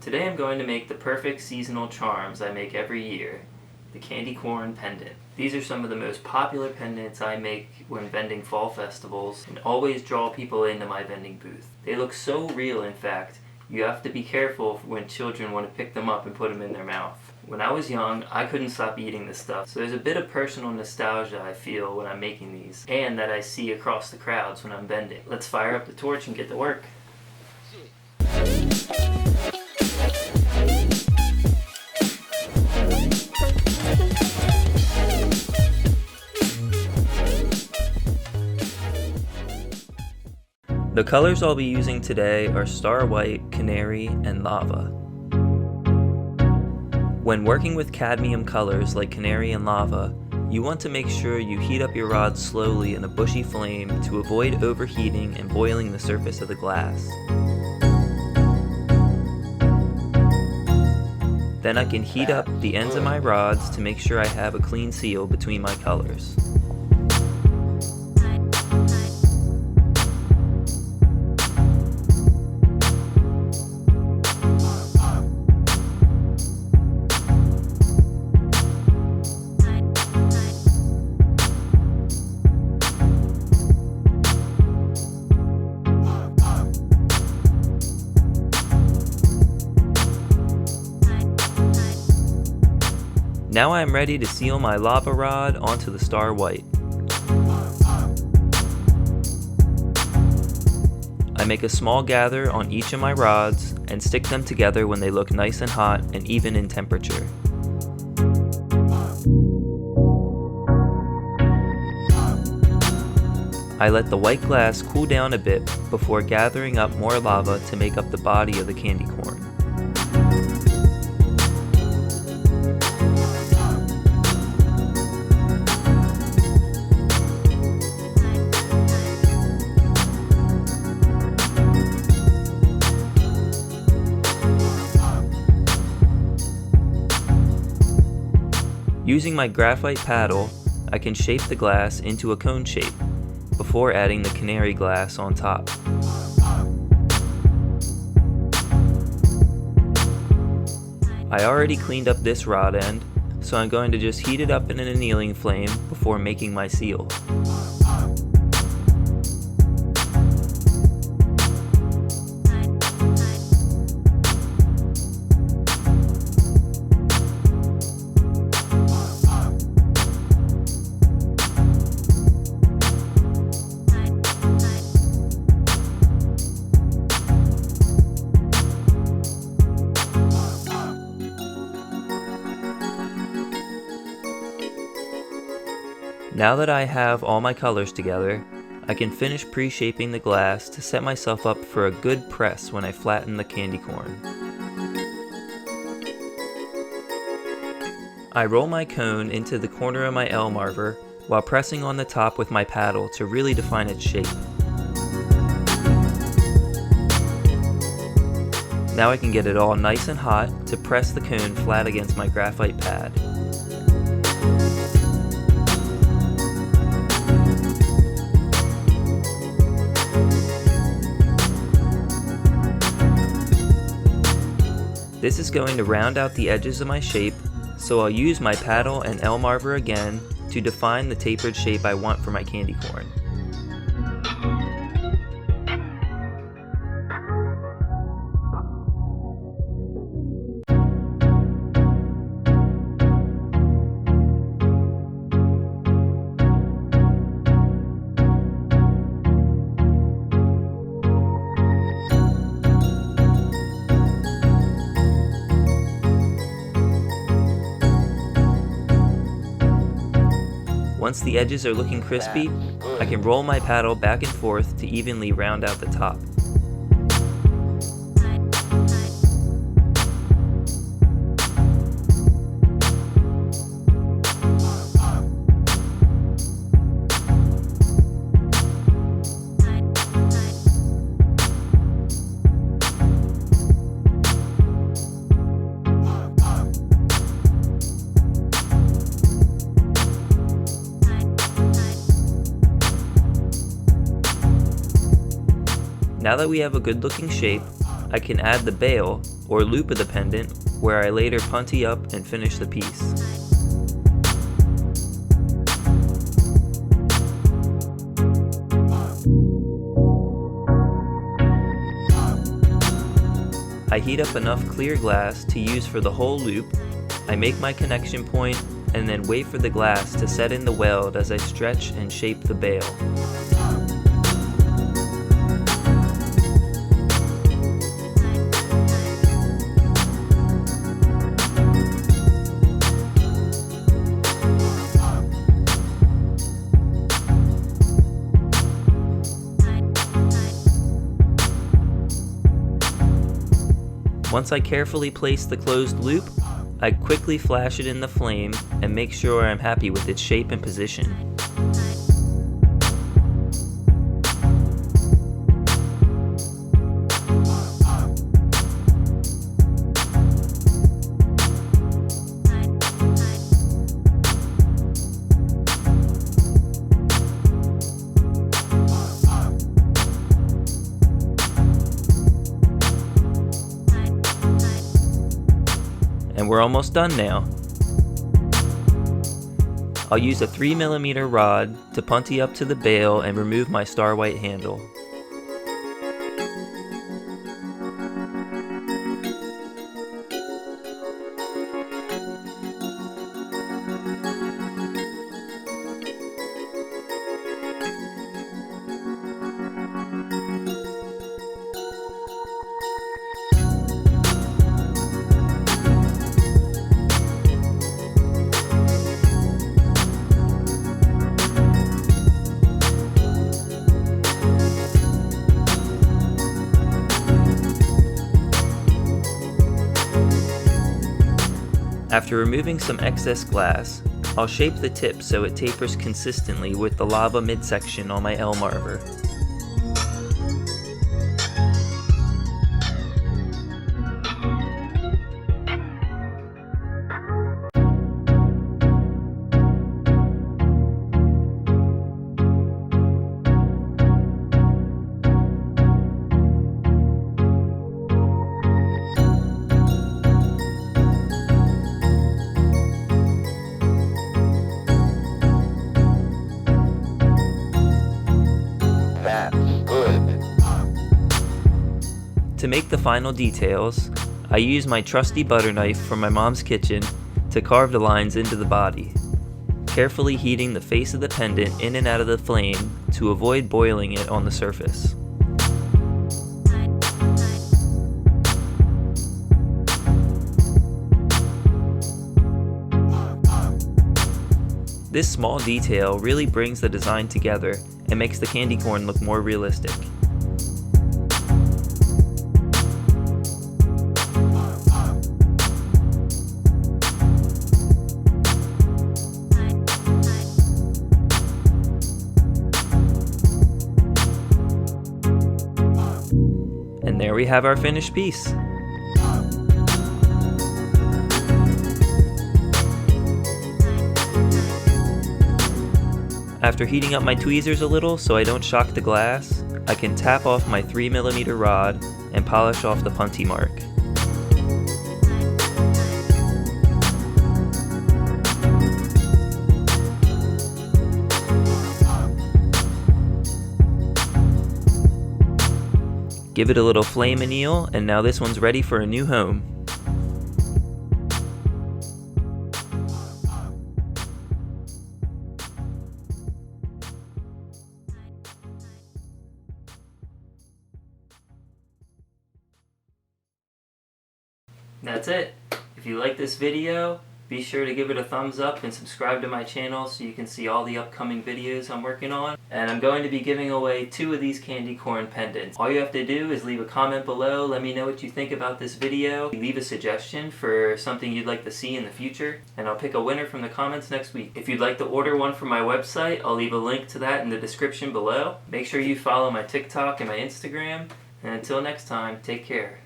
Today I'm going to make the perfect seasonal charms I make every year, the candy corn pendant. These are some of the most popular pendants I make when vending fall festivals and always draw people into my vending booth. They look so real, in fact, you have to be careful when children want to pick them up and put them in their mouth. When I was young, I couldn't stop eating this stuff, so there's a bit of personal nostalgia I feel when I'm making these, and that I see across the crowds when I'm vending. Let's fire up the torch and get to work. The colors I'll be using today are Star White, Canary, and Lava. When working with cadmium colors like Canary and Lava, you want to make sure you heat up your rod slowly in a bushy flame to avoid overheating and boiling the surface of the glass. Then I can heat up the ends of my rods to make sure I have a clean seal between my colors. Now I am ready to seal my lava rod onto the Star White. I make a small gather on each of my rods and stick them together when they look nice and hot and even in temperature. I let the white glass cool down a bit before gathering up more lava to make up the body of the candy corn. Using my graphite paddle, I can shape the glass into a cone shape before adding the canary glass on top. I already cleaned up this rod end, so I'm going to just heat it up in an annealing flame before making my seal. Now that I have all my colors together, I can finish pre-shaping the glass to set myself up for a good press when I flatten the candy corn. I roll my cone into the corner of my L marver while pressing on the top with my paddle to really define its shape. Now I can get it all nice and hot to press the cone flat against my graphite pad. This is going to round out the edges of my shape, so I'll use my paddle and L marver again to define the tapered shape I want for my candy corn. Once the edges are looking crispy, I can roll my paddle back and forth to evenly round out the top. Now that we have a good looking shape, I can add the bail or loop of the pendant, where I later punty up and finish the piece. I heat up enough clear glass to use for the whole loop. I make my connection point and then wait for the glass to set in the weld as I stretch and shape the bail. Once I carefully place the closed loop, I quickly flash it in the flame and make sure I'm happy with its shape and position. And we're almost done now. I'll use a 3mm rod to punty up to the bail and remove my star white handle. After removing some excess glass, I'll shape the tip so it tapers consistently with the lava midsection on my L marver. To make the final details, I use my trusty butter knife from my mom's kitchen to carve the lines into the body, carefully heating the face of the pendant in and out of the flame to avoid boiling it on the surface. This small detail really brings the design together and makes the candy corn look more realistic. And there we have our finished piece. After heating up my tweezers a little so I don't shock the glass, I can tap off my 3mm rod and polish off the punty mark. Give it a little flame anneal, and now this one's ready for a new home. That's it. If you like this video, be sure to give it a thumbs up and subscribe to my channel so you can see all the upcoming videos I'm working on. And I'm going to be giving away 2 of these candy corn pendants. All you have to do is leave a comment below, let me know what you think about this video, leave a suggestion for something you'd like to see in the future, and I'll pick a winner from the comments next week. If you'd like to order one from my website, I'll leave a link to that in the description below. Make sure you follow my TikTok and my Instagram, and until next time, take care.